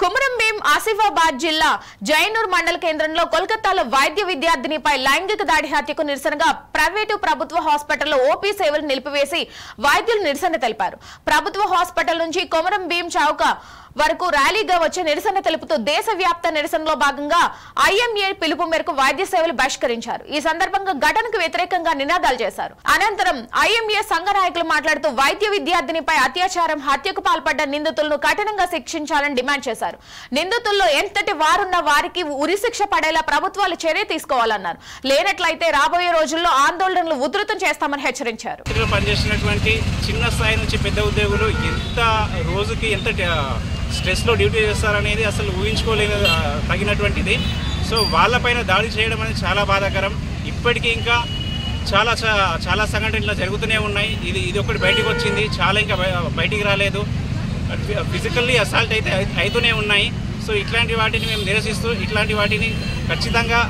కుమరం భీం ఆసిఫాబాద్ జిల్లా జైనూర్ మండల కేంద్రంలో కోల్కతాలో వైద్య విద్యార్థినిపై లైంగిక దాడి హత్యకు నిరసనగా ప్రైవేటు ప్రభుత్వ హాస్పిటల్లో ఓపీ సేవలు నిలిపివేసి వైద్యులు నిరసన తెలిపారు. ప్రభుత్వ హాస్పిటల్ నుంచి కుమరం భీం చౌక వరకు ర్యాలీగా వచ్చే నిరసన తెలుపుతూ దేశవ్యాప్త నిరసనలో భాగంగా ఐఎంఏ పిలుపు మేరకు వైద్య సేవలు బహిష్కరించారు. ఈ సందర్భంగా ఘటనకు వ్యతిరేకంగా నినాదాలు చేశారు. అనంతరం ఐఎంఏ సంఘ నాయకులు మాట్లాడుతూ వైద్య విద్యార్థినిపై అత్యాచారం హత్యకు పాల్పడ్డ నిందితులను కఠినంగా శిక్షించాలని డిమాండ్ చేశారు. నిందితుల్లో ఎంతటి వారున్న వారికి ఉరిశిక్ష పడేలా ప్రభుత్వాలు చర్య తీసుకోవాలన్నారు. లేనట్లయితే రాబోయే రోజుల్లో ఆందోళనలు ఉధృతం చేస్తామని హెచ్చరించారు. పనిచేసినటువంటి చిన్న స్థాయి నుంచి పెద్ద ఉద్యోగులు ఎంత రోజుకి ఎంత స్ట్రెస్లో డ్యూటీ చేస్తారనేది అసలు ఊహించుకోలేని తగినటువంటిది. సో వాళ్ళపైన దాడి చేయడం అనేది చాలా బాధాకరం. ఇప్పటికీ ఇంకా చాలా సంఘటనలు జరుగుతూనే ఉన్నాయి. ఇది ఒకటి బయటకు వచ్చింది, చాలా ఇంకా బయటికి రాలేదు. ఫిజికల్లీ అసాల్ట్ అయితే అవుతూనే ఉన్నాయి. సో ఇట్లాంటి వాటిని మేము నిరసిస్తూ ఇట్లాంటి వాటిని ఖచ్చితంగా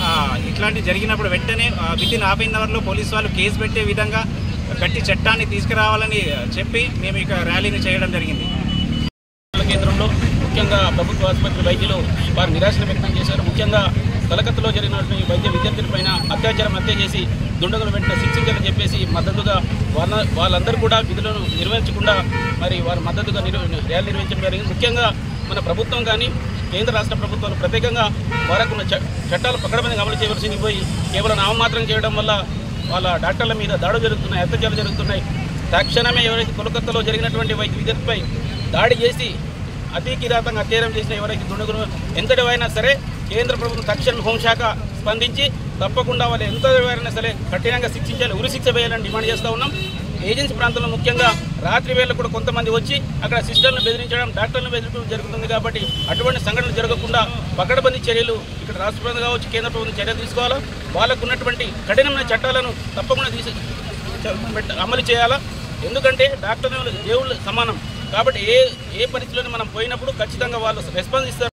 ఇట్లాంటి జరిగినప్పుడు వెంటనే వితిన్ హాఫ్ అన్ అవర్లో పోలీసు వాళ్ళు కేసు పెట్టే విధంగా గట్టి చట్టాన్ని తీసుకురావాలని చెప్పి మేము ఇక ర్యాలీని చేయడం జరిగింది. కేంద్రంలో ముఖ్యంగా ప్రభుత్వ ఆసుపత్రి వైద్యులు వారు నిరాశను వ్యక్తం చేశారు. ముఖ్యంగా కలకత్తాలో జరిగినటువంటి వైద్య విద్యార్థులపైన హత్య చేసి దుండగులు వెంటనే శిక్షించాలని చెప్పేసి మద్దతుగా వాళ్ళందరూ కూడా విధులను నిర్వహించకుండా మరి వారి మద్దతుగా ర్యాలీ నిర్వహించడం జరిగింది. ముఖ్యంగా మన ప్రభుత్వం కానీ కేంద్ర రాష్ట్ర ప్రభుత్వాలు ప్రత్యేకంగా వారకున్న చట్టాలు పకడ్బందీగా అమలు చేయవలసింది పోయి కేవలం నామమాత్రం చేయడం వల్ల వాళ్ళ డాక్టర్ల మీద దాడులు జరుగుతున్నాయి, అత్యాచారాలు జరుగుతున్నాయి. తక్షణమే ఎవరైతే కోల్కతాలో జరిగినటువంటి వైద్య విద్యార్థిపై దాడి చేసి అతి కిరాతంగా అత్యాచారం చేసిన ఎవరైతే దుండగులు ఎంతటివైనా సరే కేంద్ర ప్రభుత్వం తక్షణ హోంశాఖ స్పందించి తప్పకుండా వాళ్ళు ఎంతవైనా సరే కఠినంగా శిక్షించాలి, ఉరిశిక్ష వేయాలని డిమాండ్ చేస్తూ ఉన్నాం. ఏజెన్సీ ప్రాంతంలో ముఖ్యంగా రాత్రి వేళ కూడా కొంతమంది వచ్చి అక్కడ సిస్టర్లను బెదిరించడం, డాక్టర్లను బెదిరించడం జరుగుతుంది. కాబట్టి అటువంటి సంఘటనలు జరగకుండా పకడ్బందీ చర్యలు ఇక్కడ రాష్ట్ర ప్రభుత్వం కావచ్చు, కేంద్ర ప్రభుత్వం చర్యలు తీసుకోవాలా. వాళ్ళకు ఉన్నటువంటి కఠినమైన చట్టాలను తప్పకుండా అమలు చేయాలా. ఎందుకంటే డాక్టర్లు దేవుళ్ళు సమానం. కాబట్టి ఏ పరిస్థితుల్లో మనం పోయినప్పుడు ఖచ్చితంగా వాళ్ళు రెస్పాన్స్ ఇస్తారు.